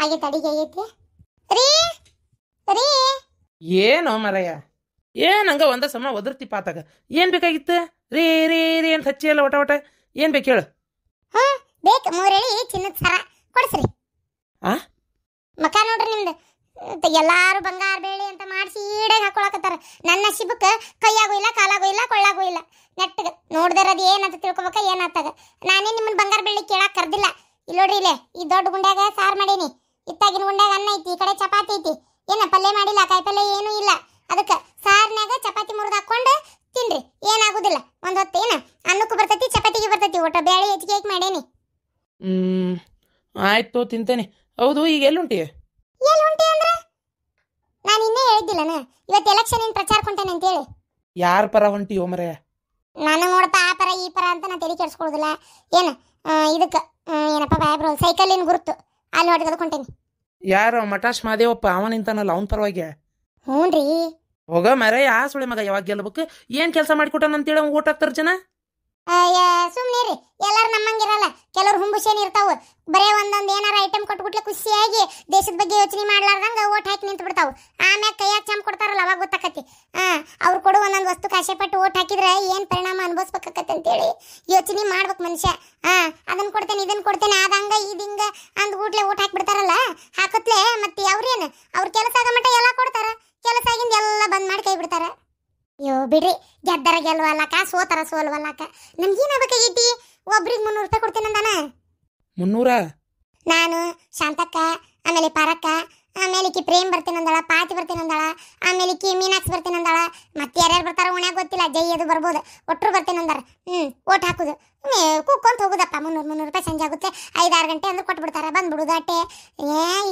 ಆಗೈತೆ ಅಡಿಗೆ ಆಗೈತಿ ರೀ ರೀ. ಏನೋ ಮರಯ್ಯ, ಏನ್ ಹಂಗ ಒಂದ ಸಮ ಒದರ್ತಿ ಪಾತಾಗ. ಏನ್ ಬೇಕಾಗಿತ್ತು? ರೀ ರೀ ರೀ ಅಂತ ಹಚ್ಚಿ ಎಲ್ಲ ಒಟ ಏನ್ ಬೇಕು ಹೇಳು. ಬೇಕು ಮೂರೆಳಿ ಚಿನ್ನದ ಸರ ಕೊಡ್ಸ್ರಿ. ಆ ಮಕ ನೋಡ್ರಿ ನಿಮ್ದು, ಎಲ್ಲಾರು ಬಂಗಾರ ಬೇಳೆ ಅಂತ ಮಾಡಿಸಿ ಈಡಾಗ ಹಾಕೊಳಕತ್ತಾರ. ನನ್ನ ಶಿಬಕ್ಕೆ ಕೈಯಾಗೂ ಇಲ್ಲ, ಕಾಲಾಗೂ ಇಲ್ಲ, ಕೊಳ್ಳಾಗೂ ಇಲ್ಲ. ನೆಟ್ಟಗ ನೋಡ್ದಾರ ಅದು ಏನಂತ ತಿಳ್ಕೊಬೇಕ ಏನಾತಾಗ. ನಾನೇ ನಿಮ್ಮನ್ನ ಬಂಗಾರ ಬೆಳ್ಳಿ ಕೇಳಾಕ ಕರ್ದಿಲ್ಲ. ಇಲ್ಲಿ ನೋಡ್ರಿ, ಇಲ್ಲೇ ಈ ದೊಡ್ಡ ಗುಂಡ್ಯಾಗ ಸಾರು ಮಾಡೀನಿ, ಇತ್ತಾಗಿನ ಗುಂಡ್ಯಾಗ ಅನ್ನ ಐತಿ, ಈ ಕಡೆ ಚಪಾತಿ ಐತಿ. ಏನ ಪಲ್ಯ ಮಾಡಿಲ್ಲ, ಕಾಯಿ ಪಲ್ಯ ಏನೂ ಇಲ್ಲ. ಅದಕ್ಕೆ ಸಾರಿನಾಗ ಚಪಾತಿ ಮುರಿದು ಹಾಕೊಂಡು ತಿನ್ರಿ, ಏನಾಗುದಿಲ್ಲ. ಒಂದ್ ಹೊತ್ತು ಏನ ಅನ್ನಕ್ಕೂ ಬರ್ತೈತಿ, ಚಪಾತಿಗೆ ಬರ್ತೈತಿ. ಒಟ್ಟ ಬೇಳೆ ಹೆಚ್ಚಿಗೆ ಮಾಡೇನಿ. ಆಯ್ತು, ತಿಂತೇನೆ. ಹೌದು, ಈಗ ಎಲ್ಲುಂಟಿ? ಅಂದ್ರೆ ನಾನು ಇನ್ನೇ ಹೇಳಿದ್ದಿಲ್ಲನ, ಇವತ್ತು ಎಲೆಕ್ಷನ್ ಏನ್ ಪ್ರಚಾರ ಕೊಂಟೇನೆ ಅಂತೇಳಿ. ಯಾರ ಪರ ಹೊಂಟಿಯೋ ಮರಯ್ಯ? ನಾನು ನೋಡಪ್ಪ ಆ ಪರ ಈ ಪರ ಅಂತ ನಾ ತಲೆ ಕೆಡ್ಸ್ಕೊಳ್ಳೋದಿಲ್ಲ. ಏನ ಇದಕ್ಕೆ ಏನಪ್ಪ ಬಾಯಬ್ರೋ ಸೈಕಲಿನ ಗುರುತು ಅಲ್ಲಿ ಹೊಡೆದು ಕೊಂಟೇನಿ. ಯಾರ ಮಟಾಶ್ ಮಾದೇವಪ್ಪ ಅವ ನಿಂತಾನಲ್ಲ, ಅವನ ಪರವಾಗಿ? ಹ್ಞೂನ್ರಿ. ಹೋಗ ಮರಯ್ಯ, ಆ ಸುಳೆ ಮಗ ಯಾವಾಗ ಗೆಲ್ಬೇಕು? ಏನ್ ಕೆಲಸ ಮಾಡಿಕೊಟ್ಟಾನಂತೇಳಿ ಅವ್ನು ಓಟ್ ಹಾಕ್ತಾರ ಜನ. ಸುಮ್ನೆ ರೀ, ಎಲ್ಲಾರು ನಮ್ಮಂಗಿರಲ್ಲ. ಕೆಲವ್ರು ಹುಂಬುಶೇನ್ ಇರ್ತಾವ, ಬರೇ ಒಂದೊಂದು ಏನಾರ ಐಟಮ್ ಕೊಟ್ಬಿಟ್ಲೆ ಖುಷಿಯಾಗಿ ದೇಶದ ಬಗ್ಗೆ ಯೋಚನೆ ಮಾಡ್ಲಾರ್ದಂಗ ಓಟ್ ಹಾಕಿ ನಿಂತು ಬಿಡ್ತಾವ. ಆಮ್ಯಾಗ ಕೈಯಾಗ ಚಂಪ್ ಕೊಡ್ತಾರಲ್ಲ, ಅವಾಗ ಗೊತ್ತಾಕತಿ. ಅವ್ರು ಕೊಡು ಒಂದೊಂದು ವಸ್ತು ಕಾಶೆ ಪಟ್ಟು ಓಟ್ ಹಾಕಿದ್ರೆ ಏನ್ ಪರಿಣಾಮ ಅನುಭವಿಸ್ಬೇಕಾಕತ್ತೆ ಅಂತೇಳಿ ಯೋಚನೆ ಮಾಡ್ಬೇಕು ಮನುಷ್ಯ. ಅದನ್ನ ಕೊಡ್ತೇನೆ, ಇದನ್ನ ಕೊಡ್ತೇನೆ, ಅದಂಗ ಇದಿಂಗ ಅಂದ್ಗೂಡ್ಲೆ ಓಟ್ ಹಾಕ್ಬಿಡ್ತಾರಲ್ಲ. ಹಾಕತ್ಲೆ ಮತ್ತೆ ಅವ್ರೇನು ಅವ್ರ ಕೆಲಸ ಆಗ ಮಟ್ಟ ಎಲ್ಲ ಕೊಡ್ತಾರ, ಕೆಲಸ ಆಗಿಂದ ಎಲ್ಲ ಬಂದ್ ಮಾಡಿ ಕೈ ಬಿಡ್ತಾರ. ಅಯ್ಯೋ ಬಿಡ್ರಿ, ಗೆದ್ದರ ಗೆಲ್ವಲ್ಲಕ, ಸೋತರ ಸೋಲ್ವಲ್ಲಕ. ನಮ್ಗೇನಾಗಬೇಕಾಗೈತಿ? ಒಬ್ರಿಗೆ 300 ರೂಪಾಯಿ ಕೊಡ್ತೇನಂದಾನ. 300? ನಾನು, ಶಾಂತಕ್ಕ, ಆಮೇಲೆ ಪಾರಕ್ಕ, ಆಮೇಲೆ ಈಕಿ ಪ್ರೇಮ್ ಬರ್ತೇನಂದಾಳ, ಪಾತಿ ಬರ್ತೇನಂದಾಳ, ಆಮೇಲೆ ಈಕಿ ಮೀನಾಕ್ಷಿ ಬರ್ತೇನಂದಾಳ. ಮತ್ತೆ ಯಾರ್ಯಾರು ಬರ್ತಾರ ಉಣ್ಯಾಗ ಗೊತ್ತಿಲ್ಲ, ಜೈ ಅದು ಬರ್ಬೋದು. ಒಟ್ಟರು ಬರ್ತೇನಂದಾರ. ಓಟ್ ಹಾಕುದು ಕೂಕೊಂತ ಹೋಗುದಪ್ಪ. 300 ರೂಪಾಯಿ ಸಂಜೆ ಆಗುತ್ತೆ, 5-6 ಗಂಟೆ ಅಂದ್ರೆ ಕೊಟ್ಬಿಡ್ತಾರ, ಬಂದ್ಬಿಡುದು ಅಟ್ಟೆ.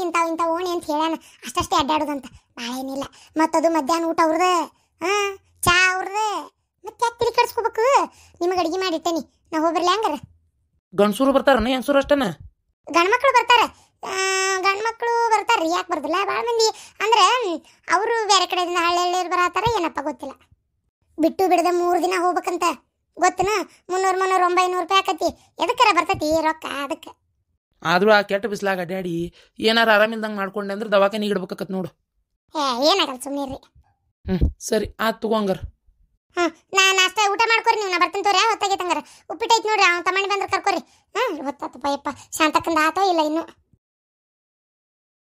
ಇಂಥ ಓಣಿ ಅಂತ ಹೇಳ್ಯಾನ, ಅಷ್ಟಷ್ಟೇ ಅಡ್ಡಾಡೋದಂತ, ಭಾಳ ಏನಿಲ್ಲ. ಮತ್ತದು ಮಧ್ಯಾಹ್ನ ಊಟ ಅವ್ರದ್ದು, ಚಾ ಅವ್ರದ್ದು. ಮತ್ತೆ ಯಾಕೆ ತಿಳಿ ಕಡ್ಸ್ಕೋಬೇಕು? ನಿಮಗೆ ಅಡಿಗೆ ಮಾಡಿಟ್ಟೇನಿ, ನಾ ಹೋಗ್ಬರ್ಲಿ ಹಂಗಾರ. ಗಂಡಸೂರು ಬರ್ತಾರನ ಹೆಂಗಸೂರು ಅಷ್ಟನ? ಗಂಡ್ಮಕ್ಳು ಬರ್ತಾರ, ಗಂಡ್ಮಕ್ಳು ಬರ್ತಾರ್ರಿ. ಯಾಕೆ ಬರ್ದಿಲ್ಲ? ಭಾಳ ಮಂದಿ ಅಂದ್ರೆ ಅವರು ಬೇರೆ ಕಡೆಯಿಂದ ಹಳ್ಳಿ ಬರತ್ತಾರ, ಏನಪ್ಪ ಗೊತ್ತಿಲ್ಲ. ಬಿಟ್ಟು ಬಿಡದ 3 ದಿನ ಹೋಗ್ಬೇಕಂತ ಗೊತ್ತನ. 300 900 ರೂಪಾಯಿ ಆಕತಿ. ಎದಕ್ಕಾರ ಬರ್ತೈತಿ ರೊಕ್ಕ ಅದಕ್ಕೆ. ಆದ್ರೂ ಆ ಕೆಟ್ಟ ಬಿಸ್ಲಾಗ ಅಡ್ಯಾಡಿ ಏನಾರ ಆರಾಮಿಲ್ದಂಗೆ ಮಾಡ್ಕೊಂಡೆ ಅಂದ್ರೆ ದವಾಖಾನೆ ಇಡ್ಬೇಕತ್ ನೋಡು. ಏನಾಗಲ್ಲ, ಸುಮ್ಮನೆ ರೀ. ಸರಿ, ಆತ್ ತಗೋಂಗಾರ. ನಾ ನಾಷ್ಟ ಊಟ ಮಾಡ್ಕೊರಿ ನೀವು. ನಾ ಬರ್ತೀನಿ ತೋರಿ, ಹೊತ್ತಾಗೈತೆ ಹಂಗಾರ. ಉಪ್ಪಿಟ್ಟೈತಿ ನೋಡ್ರಿ, ಅವ್ನು ತಮ್ಮಣ್ಣಿ ಬಂದ್ರೆ ಕರ್ಕೊರಿ. ಹೊತ್ತಾತಪ್ಪ ಯಪ್ಪ. ಶಾಂತಕ್ಕಂದ ಆತೋ ಇಲ್ಲ ಇನ್ನು.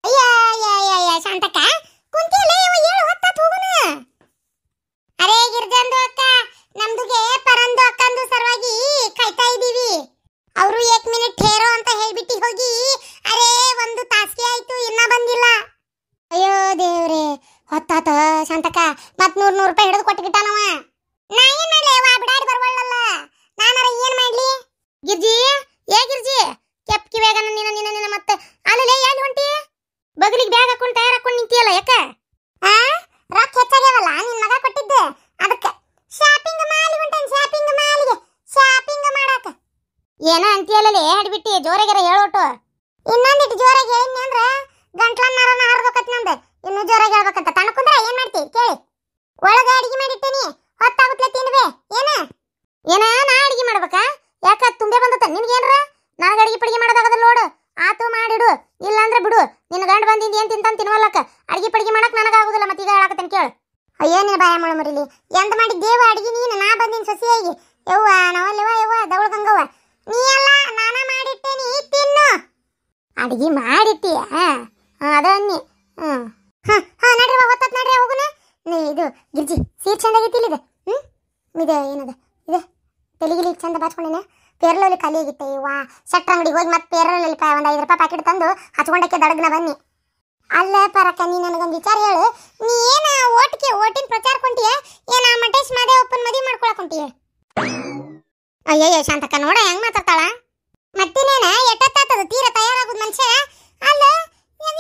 ಅಯ್ಯ ಶಾಂತಕ್ಕ ಕುಂತಿಲ್ಲ, ಹೇಳು ಹೊತ್ತಾತ್ ಹೋಗುನ. ಅರೇ ಗಿರ್ಜಂದು ಅಕ್ಕ, ನಮ್ದುಗೆ ಪರಂದು ಅಕ್ಕಂದು ಸರವಾಗಿ ಕಾಯ್ತಾ ಇದೀವಿ. ಅವರು 1 ಮಿನಿಟ್ ಹೇರೋ ಅಂತ ಹೇಳ್ಬಿಟ್ಟು ಹೋಗಿ ಅರೇ 1 ತಾಸಿಗೆ ಆಯ್ತು, ಇನ್ನ ಬಂದಿಲ್ಲ. ಅಯ್ಯೋ ದೇವ್ರೆ, ಹೊತ್ತಾತ ಶಾಂತಕ್ಕ. ಮತ್ 100 ರೂಪಾಯಿ ಹಿಡಿದು ಕೊಟ್ಬಿಟ್ಟಾನವ. ನಾ ಏನ್ ಮಾಡ್ಲಿ? ಬಿಡಾಡಿ ಬರ್ವಳ್ಳಲ್ಲ, ನಾನಾರ ಏನ್ ಮಾಡ್ಲಿ? ಗಿರ್ಜಿ, ಗಿರ್ಜಿ, ಕೆಪ್ ಕಿವ್ಯಾಗ ನಿನ್ನ ಮತ್ತೆ ಅಲ್ಲೇ ಎಲ್ಲಿ ಹೊಂಟಿ? ಬಗಲಿಗೆ ಬ್ಯಾಗ್ ಹಾಕೊಂಡು ಟೈರ್ ಹಾಕೊಂಡು ನಿಂತಿಯಲ್ಲ, ಯಾಕ? ರೊಕ್ಕ ಹೆಚ್ಚಾಗ್ಯಾವಲ್ಲ, ನಿನ್ ಮಗ ಕೊಟ್ಟಿದ್ದೆ ಅದಕ್ಕೆ. ಶಾಪಿಂಗ್ ಮಾಲಿ ಹೊಂಟೇನ್, ಶಾಪಿಂಗ್ ಮಾಲಿಗೆ, ಶಾಪಿಂಗ್ ಮಾಡಾಕ. ಏನ ಅಂತೀಯಲ್ಲೇ ಹಿಡ್ಬಿಟ್ಟಿ, ಜೋರಾಗ್ಯಾರ ಹೇಳೋಟು. ಇನ್ನೊಂದಿಟ್ಟು ಜೋರಾಗಿ ಹೇಳಿನಿ ಅಂದ್ರ ಗಂಟ್ಲನ್ನಾರನ ಹಾರ್ಬೇಕತ್ ನಂದು. ಇನ್ನು ಜೋರಾಗಿ ಹೇಳ್ಬೇಕಂತ. ತಣಕುಂದ್ರ ಏನ್ ಮಾಡ್ತಿ ಕೇಳಿ. ಒಳಗ ಅಡಿಗೆ ಮಾಡಿಟ್ಟೇನಿ, ಹೊತ್ತಾಗುತ್ತಲೆ ತಿನ್ಬೇ. ಏನ ನಾ ಅಡಿಗೆ ಮಾಡ್ಬೇಕಾ? ಯಾಕ ತುಂಬೆ ಬಂದತ್ತ ನಿನ್ಗೇನ್ರ? ನನಗೆ ಅಡಿಗೆ ಪಡಿಗೆ ಮಾಡೋದಾಗದ ನೋಡು. ಆತು ಮಾಡಿಡು, ಇಲ್ಲಾಂದ್ರೆ ಬಿಡು. ನಿನ್ನ ಗಂಡ ಬಂದಿಂದ ಏನ್ ತಿಂತಾನ ತಿನ್ವಲ್ಲಕ್ಕ. ಅಡಿಗೆ ಪಡಿಗೆ ಮಾಡಕ್ ನನಗಾಗುದಿಲ್ಲ, ಮತ್ತೆ ಈಗ ಹೇಳಾಕತ್ತೇನೆ ಕೇಳು. ಅಯ್ಯೋ ನಿನ್ನ ಬಾಯ ಮಾಡ ಮರಿಲಿ, ಎಂತ ಮಾಡಿದ್ದೇವ ಅಡಿಗೆ ನೀನು? ನಾ ಬಂದಿನ ಸೊಸೆಯಾಗಿ. ಯವ್ವ ನಾವಲ್ಲವ ಯವ್ವ ದವಳಗಂಗವ್ವ, ನೀ ಎಲ್ಲ ನಾನ ಮಾಡಿಟ್ಟೇನಿ, ತಿನ್ನು. ಅಡಿಗೆ ಮಾಡಿಟ್ಟಿಯ? ಅದ ಅನ್ನಿ. ನಡ್ರಿ ಹೊತ್ತತ್ ನಡ್ರಿ, ಹೋಗುನ. ಇದು ಗಿರ್ಜಿ ಸೀಟ್ ಚಂದಾಗೈತಿ ಇಲ್ಲಿದೆ. ಇದು ಏನದ ಇದೆ ತೆಲಿಗಿಲಿ ಚಂದ ಬಾಚ್ಕೊಂಡೇನೆ. ಪೇರ್ಲಲ್ಲಿ ಖಾಲಿ ಆಗಿತ್ತೆ. ವಾ ಶಟ್ರ ಅಂಗಡಿಗೆ ಹೋಗಿ ಮತ್ತೆ ಪೇರ್ಲಲ್ಲಿ 1 5 ರೂಪಾಯಿ ಪ್ಯಾಕೆಟ್ ತಂದು ಹಚ್ಕೊಂಡಕ್ಕೆ ದಡಗ್ನ ಬನ್ನಿ. ಅಲ್ಲ ಪರಕ್ಕ, ನೀ ನನಗೊಂದು ವಿಚಾರ ಹೇಳು. ನೀ ಏನ ಓಟಿನ ಪ್ರಚಾರ ಕೊಂಟಿಯ? ಏನ ಮಟೇಶ್ ಮಾದೇವಪ್ಪನ ಮದುವೆ ಮಾಡ್ಕೊಳಕ್ ಹೊಂಟಿಯ? ಅಯ್ಯಯ್ಯ ಶಾಂತಕ್ಕ ನೋಡ ಹೆಂಗ್ ಮಾತಾಡ್ತಾಳ. ಮತ್ತಿನೇನ ಎಟ್ಟತ್ತಾತದ ತೀರ ತಯಾರಾಗುದು ಮನುಷ್ಯ. ಅಲ್ಲ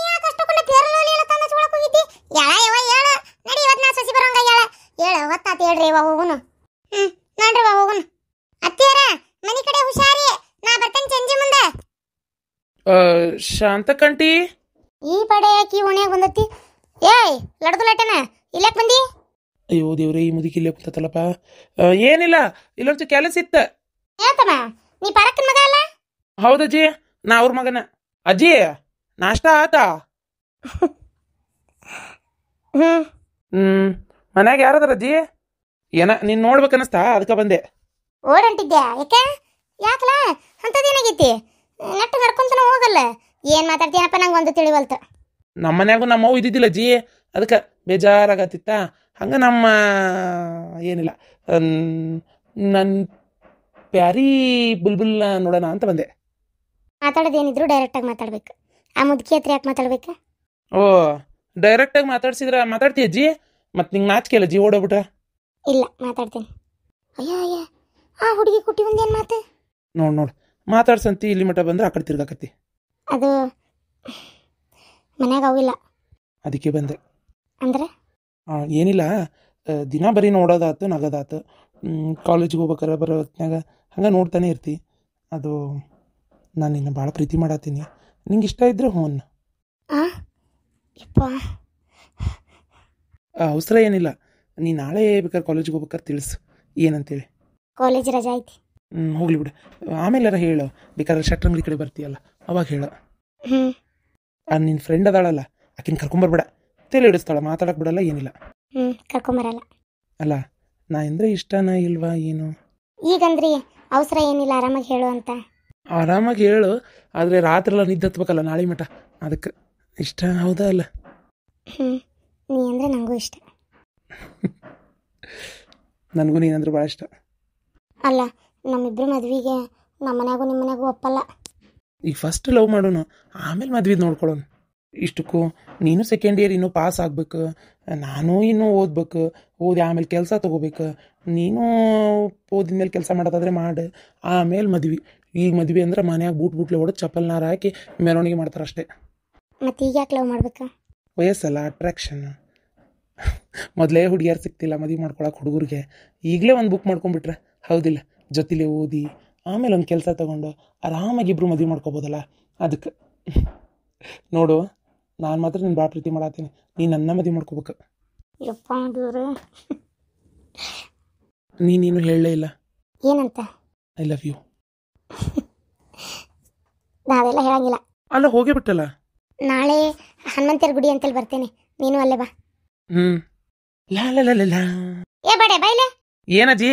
ಯಾಕಷ್ಟೊಂಡ ಪೇರ್ಲಲ್ಲಿ ಎಲ್ಲ ತಂದು ಹಚ್ಕೊಳಕ್ ಹೋಗಿದ್ದಿ? ಹೇಳ ನಡಿ, ಇವತ್ತು ನಾ ಸಸಿ ಬರೋಂಗ ಹೇಳ ಹೊತ್ತಾತ ಹೇಳ್ರಿ. ಇವ ಹೋಗುನು. ನೋಡ್ರಿ ಹೋಗುನು. ಅತ್ತಿಯರ ಮನಿ ಕಡೆ ಹುಷಾರಿ, ನಾ ಬರ್ತೇನೆ ಸಂಜೆ ಮುಂದೆ. ಶಾಂತಕ್ಕಂಟಿ ಈ ಪಡೆ ಯಾಕಿ ಓಣ್ಯಾಗ ಬಂದತಿ? ಲಡ್ದು ಲಟನ ಇಲ್ಲಾಕ್ ಬಂದಿ? ಅಯ್ಯೋ ದೇವ್ರೆ, ಈ ಮುದುಕಿ ಇಲ್ಲೇ ಕುಂತತ್ತಲ್ಲಪ್ಪ. ಏನಿಲ್ಲ, ಇಲ್ಲೊಂಚು ಕೆಲಸ ಇತ್ತ. ಯಾತಮ್ಮ, ನೀ ಪರಕ್ಕನ ಮಗ ಅಲ್ಲ? ಹೌದಜ್ಜಿ, ನಾ ಅವ್ರ ಮಗನ. ಅಜ್ಜಿ ನಾಷ್ಟ ಆತಾ? ಹ್ಮ್ ಮನ್ಯಾಗ ಯಾರದಾರ ಅಜ್ಜಿ? ಏನ ನೀನ್ ನೋಡ್ಬೇಕನ್ನಿಸ್ತಾ ಅದಕ್ಕೆ ಬಂದೆ. ಓಡಂಟಿದ್ಯಾ? ಯಾಕಲ ಅಂತದೇನಾಗೈತಿ? ನೆಟ್ಟು ನಡ್ಕೊಂತನ ಹೋಗಲ್ಲ. ಏನ್ ಮಾತಾಡ್ತೀನಪ್ಪ ನಂಗೆ ಒಂದು ತಿಳಿವಲ್ತ. ನಮ್ಮ ಮನ್ಯಾಗೂ ನಮ್ಮ ಅವ್ವ ಇದ್ದಿದ್ದಿಲ್ಲ ಅಜ್ಜಿ, ಅದಕ್ಕೆ ಬೇಜಾರಾಗತ್ತಿತ್ತ. ಹಂಗೆ ನಮ್ಮ ಏನಿಲ್ಲ ನನ್ನ ಪ್ಯಾರಿ ಬುಲ್ಬುಲ್ ನೋಡೋಣ ಅಂತ ಬಂದೆ. ಮಾತಾಡೋದೇನಿದ್ರು ಡೈರೆಕ್ಟಾಗಿ ಮಾತಾಡ್ಬೇಕು. ಆ ಮುದುಕಿ ಹತ್ರ ಯಾಕೆ ಮಾತಾಡ್ಬೇಕು? ಓ, ಡೈರೆಕ್ಟಾಗಿ ಮಾತಾಡ್ತೀಯ ಅಜ್ಜಿ? ಮತ್ತು ನಿಂಗೆ ನಾಚಿಕೆ ಇಲ್ಲ ಅಜ್ಜಿ ಓಡೋಗ್ಬಿಟ್ರ? ಇಲ್ಲ, ಮಾತಾಡ್ತೀನಿ. ಅಯ್ಯ ಆ ಹುಡುಗಿ ಕುಟ್ಟಿ ಒಂದೇನು ಮಾತು? ನೋಡು ಮಾತಾಡ್ಸಂತಿ ಇಲ್ಲಿ ಮಟ್ಟ ಬಂದ್ರೆ ಆ ಕಡೆ ತಿರ್ಗಾಕತ್ತಿ. ಅದು ಮನ್ಯಾಗ ಅವಿಲ್ಲ, ಅದಕ್ಕೆ ಬಂದೆ. ಅಂದ್ರೆ ಏನಿಲ್ಲ, ದಿನ ಬರೀ ನೋಡೋದಾತು ನಗೋದಾತು. ಕಾಲೇಜಿಗೆ ಹೋಗ್ಬೇಕಾರೆ ಬರೋ ಹೊತ್ನಾಗ ಹಂಗೆ ನೋಡ್ತಾನೆ ಇರ್ತಿ. ಅದು ನಾನು ನಿನ್ನ ಭಾಳ ಪ್ರೀತಿ ಮಾಡತ್ತೀನಿ. ನಿಂಗೆ ಇಷ್ಟ ಇದ್ರೆ ಹ್ಞೂ ಅನ್ನ. ಅವಸರ ಏನಿಲ್ಲ. ನೀ ನಾಳೆ ಬೇಕಾದ್ರೆ ಕಾಲೇಜಿಗೆ ಹೋಗ್ಬೇಕಾರೆ ತಿಳಿಸು ಏನಂತೇಳಿ. ಕಾಲೇಜ್ ರಜಾ ಐತಿ. ಹೋಗ್ಲಿ ಬಿಡು, ಆಮೇಲೆ ಹೇಳು. ಬೇಕಾದ್ರೆ ಶಟ್ರಂಗಡಿ ಕಡೆ ಬರ್ತೀಯಲ್ಲ ಅವಾಗ ಹೇಳು. ನಿನ್ನ ಫ್ರೆಂಡ್ ಅದಾಳಲ್ಲ, ಆಕಿನ ಕರ್ಕೊಂಬರ್ಬೇಡ. ತಲೆ ಹಿಡಿಸ್ತಾಳ, ಮಾತಾಡಕ್ಕೆ ಬಿಡಲ್ಲ, ಏನಿಲ್ಲ. ಕರ್ಕೊಂಬರಲ್ಲ. ಅಲ್ಲ, ನಾ ಅಂದರೆ ಇಷ್ಟನಾ ಇಲ್ವಾ ಏನು? ಈಗಂದ್ರಿ ಅವಸರ ಏನಿಲ್ಲ, ಆರಾಮಾಗಿ ಹೇಳು ಅಂತ. ಆರಾಮಾಗಿ ಹೇಳು, ಆದರೆ ರಾತ್ರಿ ನಿದ್ದೆ ಹತ್ಬೇಕಲ್ಲ ನಾಳೆ ಮಠ, ಅದಕ್ಕೆ. ಇಷ್ಟ ಹೌದಾ ಅಲ್ಲ? ನೀ ಅಂದರೆ ನನಗೂ ಇಷ್ಟ. ನನಗೂ ನೀನಂದ್ರೆ ಭಾಳ ಇಷ್ಟ. ಅಲ್ಲ, ನಮ್ಮಿಬ್ಬರು ಮದ್ವೆಗೆ ನಮ್ಮ ಮನ್ಯಾಗೂ ನಿಮ್ಮ ಮನ್ಯಾಗೂ ಒಪ್ಪಲ್ಲ. ಈಗ ಫಸ್ಟ್ ಲವ್ ಮಾಡೋಣ, ಆಮೇಲೆ ಮದ್ವೆದು ನೋಡ್ಕೊಳ್ಳೋಣ. ಇಷ್ಟಕ್ಕೂ ನೀನು ಸೆಕೆಂಡ್ ಇಯರ್ ಇನ್ನೂ ಪಾಸ್ ಆಗ್ಬೇಕು, ನಾನು ಇನ್ನೂ ಓದ್ಬೇಕು. ಓದಿ ಆಮೇಲೆ ಕೆಲಸ ತೊಗೋಬೇಕು. ನೀನು ಓದಿದ್ಮೇಲೆ ಕೆಲಸ ಮಾಡೋದಾದ್ರೆ ಮಾಡು, ಆಮೇಲೆ ಮದ್ವೆ. ಈಗ ಮದ್ವೆ ಅಂದ್ರೆ ಮನ್ಯಾಗ ಬೂಟ್ಲೆ ಹೊಡೆದು ಚಪ್ಪಲ್ನಾರ ಹಾಕಿ ಮೆರವಣಿಗೆ ಮಾಡ್ತಾರೆ ಅಷ್ಟೇ. ಮತ್ತು ಈಗ ಯಾಕೆ ಲವ್ ಮಾಡ್ಬೇಕಾ? ವಯಸ್ಸಲ್ಲ, ಅಟ್ರಾಕ್ಷನ್. ಮೊದಲೇ ಹುಡುಗಿಯಾರು ಸಿಗ್ತಿಲ್ಲ ಮದುವೆ ಮಾಡ್ಕೊಳಕ್ಕೆ ಹುಡುಗರಿಗೆ. ಈಗಲೇ ಒಂದು ಬುಕ್ ಮಾಡ್ಕೊಂಡ್ಬಿಟ್ರೆ ಹೌದಿಲ್ಲ, ಜೊತೆಲೇ ಓದಿ ಆಮೇಲೆ ಒಂದು ಕೆಲಸ ತೊಗೊಂಡು ಆರಾಮಾಗಿ ಇಬ್ಬರು ಮದುವೆ ಮಾಡ್ಕೊಬೋದಲ್ಲ, ಅದಕ್ಕೆ. ನೋಡು, ನಾನು ಮಾತ್ರ ನಿನ್ನ ಭಾಳ ಪ್ರೀತಿ ಮಾಡತ್ತೀನಿ. ನೀನು ನನ್ನ ಮದುವೆ ಮಾಡ್ಕೋಬೇಕು. ನೀನೇನು ಹೇಳಲೇ ಇಲ್ಲ. ಏನಂತ? I love you. ನಾವೆಲ್ಲ ಹೇಳಂಗಿಲ್ಲ. ಅಲ್ಲ, ಹೋಗೇ ಬಿಟ್ಟಲ್ಲ. ನಾಳೆ ಹನುಮಂತರ ಗುಡಿ ಅಂತೇಳಿ ಬರ್ತೇನೆ, ನೀನು ಅಲ್ಲೇ ಬಾ. ಲಾ ಲಾ ಲಾ ಲಾ. ಏ ಬಡೆ ಬೈಲೆ. ಏನಜ್ಜಿ?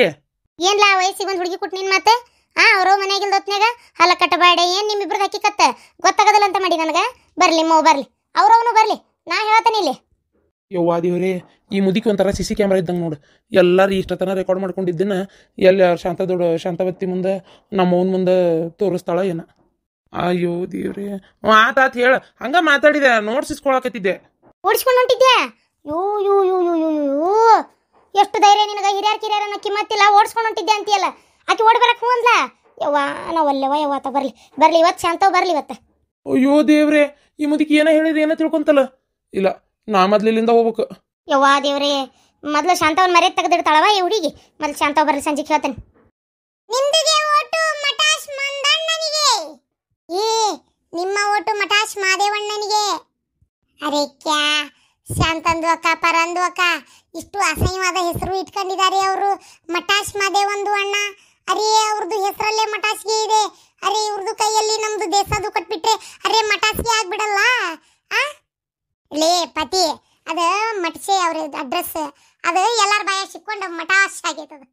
ಏನ್ಲಾ ವಯಸ್ಸಿಗೆ ಒಂದು ಹುಡುಗಿ ಕೊಟ್ಟು ನಿನ್ ಮಾತೆ? ಅವ್ರ ಮನೆಯಾಗಿಲ್ದ ಹೊತ್ನ್ಯಾಗ ಹಲ್ಲ ಕಟ್ಟಬೇಡ. ಏನ್ ನಿಮ್ಮಿಬ್ರದ್ದು ಹಕ್ಕಿಕತ್ತ ಗೊತ್ತಾಗದಲ್ಲ ಅಂತ ಮಾಡಿ ನನಗೆ. ಬರ್ಲಿ ಮೋ ಬರ್ಲಿ, ಅವ್ರವನು ಬರ್ಲಿ, ನಾ ಹೇಳತ್ತೇನೆ ಇಲ್ಲಿ. ಯವ್ವಾ ದೇವ್ರೇ, ಈ ಮುದುಕಿ ಒಂಥರ CC ಕ್ಯಾಮ್ರಾ ಇದ್ದಂಗೆ ನೋಡು. ಎಲ್ಲರೂ ಇಷ್ಟತನ ರೆಕಾರ್ಡ್ ಮಾಡ್ಕೊಂಡಿದ್ದನ್ನ ಎಲ್ಲಿ ಶಾಂತವತಿ ಮುಂದೆ ನಮ್ಮವನ ಮುಂದೆ ತೋರಿಸ್ತಾಳ ಏನ? ಅಯ್ಯೋ ದೇವ್ರೇ. ಆತಾತ್ ಹೇಳ, ಹಂಗ ಮಾತಾಡಿದೆ, ನೋಡ್ಸಿಸ್ಕೊಳಕತ್ತಿದ್ದೆ. ಓಡಿಸ್ಕೊಂಡು ಹೊಂಟಿದ್ಯಾ? ಯೋ ಯೋ ಯೋ ಯೋ ಯೋ ಯೋ, ಎಷ್ಟು ಧೈರ್ಯ ನಿನಗೆ! ಹಿರಿಯರನ್ನ ಕಿಮ್ಮತ್ತಿಲ್ಲ, ಓಡಿಸ್ಕೊಂಡು ಹೊಂಟಿದ್ದೆ ಅಂತೀಯಲ್ಲ. ಆಕೆ ಓಡಿ ಬರಕ್ಕೆ ಹ್ಞೂ ಅಂದ್ಲ? ಯವ್ವ ನಾವಲ್ಲೆವ ಯವ್ವಾತ ಬರ್ಲಿ ಬರ್ಲಿ, ಇವತ್ತು ಶಾಂತವ್ ಬರ್ಲಿ ಇವತ್ತು. ಅಯ್ಯೋ ದೇವ್ರೆ, ಈ ಮುದುಕಿ ಏನೋ ಹೇಳಿದ್ರೆ ಏನೋ ತಿಳ್ಕೊಂತಲ್ಲ. ಇಲ್ಲ, ನಾ ಮೊದ್ಲಿಲ್ಲಿಂದ ಹೋಗ್ಬೇಕು. ಯವ್ವಾ ದೇವ್ರೇ, ಮೊದಲು ಶಾಂತವನ್ ಮರ್ಯಾದೆ ತೆಗೆದಿಡ್ತಾಳವ ಈ ಹುಡುಗಿ. ಮೊದಲು ಶಾಂತವ್ ಬರ್ಲಿ, ಸಂಜೆ ಹೇಳ್ತೇನೆ. ನಿಮ್ದಿಗೆ ಓಟು ಮಟಾಶ್ ಮಂದಣ್ಣನಿಗೆ. ನಿಮ್ಮ ಓಟು ಮಟಾಶ್ ಮಾದೇವಣ್ಣನಿಗೆ. ಅರೆ ಕ್ಯಾ ಶಾಂತಂದು ಅಕ್ಕ, ಪರಂದು ಅಕ್ಕ, ಇಷ್ಟು ಅಸಹ್ಯವಾದ ಹೆಸರು ಇಟ್ಕೊಂಡಿದ್ದಾರೆ ಅವರು. ಮಟಾಶ್ ಮಾದೇವಂದು ಅಣ್ಣ. ಅರೆ ಅವ್ರದ್ದು ಹೆಸರಲ್ಲೇ ಮಟಾಶ್ಗೆ ಇದೆ. ಅರೆ ಇವ್ರದ್ದು ಕೈಯಲ್ಲಿ ನಮ್ದು ದೇಶದು ಕಟ್ಬಿಟ್ರೆ ಅರೆ ಮಟಾಶ್ಗೆ ಆಗ್ಬಿಡಲ್ಲ. ಲೇ ಪತಿ, ಅದ ಮಟ್ಸೆ ಅವ್ರ ಅಡ್ರೆಸ್, ಅದು ಎಲ್ಲಾರ ಬಾಯ ಸಿಕ್ಕೊಂಡು ಮಟಾಶ್ ಆಗೈತದ.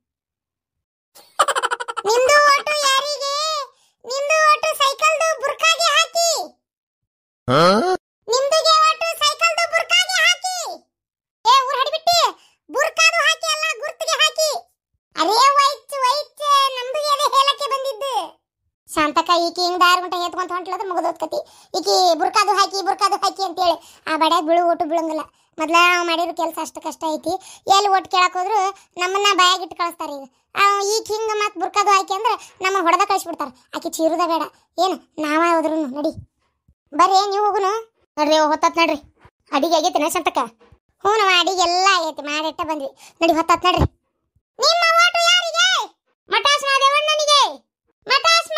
ನಿಮ್ದು ಓಟು ಯಾರಿಗೆ? ನಿಮ್ದು ಓಟು ಸೈಕಲ್ದು ಬುರ್ಕಾಗೆ ಹಾಕಿ. ನಿಮ್ದುಗೆ ಓಟು ಸೈಕಲ್ದು ಬುರ್ಕಾಗೆ ಹಾಕಿ. ಏ ಊರ್ ಹಡಿಬಿಟ್ಟಿ, ಬುರ್ಕಾದು ಹಾಕಿ ಅಲ್ಲ, ಗುರ್ತಿಗೆ ಹಾಕಿ. ಅರೇ ವೈಟ್ ವೈಟ್, ನಮ್ದು ಎದೆ ಹೇಳಕ್ಕೆ ಬಂದಿದ್ದು. ಶಾಂತಕ ಈಕಿ ಹಿಂಗ್ ದಾರ್ ಗುಂಟ ಎತ್ಕೊಂತ ಹೊಂಟ್ಲದ ಮುಗಿದೋದ್ ಕತಿ. ಈಕಿ ಬುರ್ಕಾದು ಹಾಕಿ ಅಂತೇಳಿ ಆ ಬಡ್ಯಾಗ ಬೀಳು ಓಟು ಬೀಳಂಗಿಲ್ಲ. ಮೊದ್ಲ ನಾವು ಮಾಡಿರೋ ಕೆಲಸ ಅಷ್ಟು ಕಷ್ಟ ಐತಿ. ಎಲ್ಲಿ ಓಟ್ ಕೇಳಕ್ ಹೋದ್ರು ನಮ್ಮನ್ನ ಬಾಯಾಗಿಟ್ಟು ಕಳಿಸ್ತಾರೆ. ಈಗ ಹಿಂಗ ಮತ್ತೆ ಬುರ್ಕಾದು ಹಾಕಿ ಅಂದ್ರೆ ನಮ್ಮನ್ನ ಹೊಡೆದ ಕಳಿಸ್ಬಿಡ್ತಾರೆ. ಆಕಿ ಚೀರುದ ಬೇಡ, ಏನು ನಾವ ಹೋದ್ರು ನಡಿ. ಬರ್ರಿ ನೀವು ಹೋಗುನು. ನೋಡ್ರಿ ಹೊತ್ತಾತ್ ನಡ್ರಿ. ಅಡಿಗೆ ಆಗೈತಿ ಶಾಂತಕ್ಕ? ಹ್ಞೂ ನಾವು ಅಡಿಗೆ ಎಲ್ಲ ಆಗೈತಿ, ಮಾಡಿಟ್ಟ ಬಂದ್ವಿ. ನಡಿ ಹೊತ್ತಾತ್ ನಡ್ರಿ. ನಿಮ್ಮ ಓಟು ಯಾರಿಗೆ? ಮಟಾಶ್ ಮಾದೇವಣ್ಣನಿಗೆ. ಮಟಾಶ್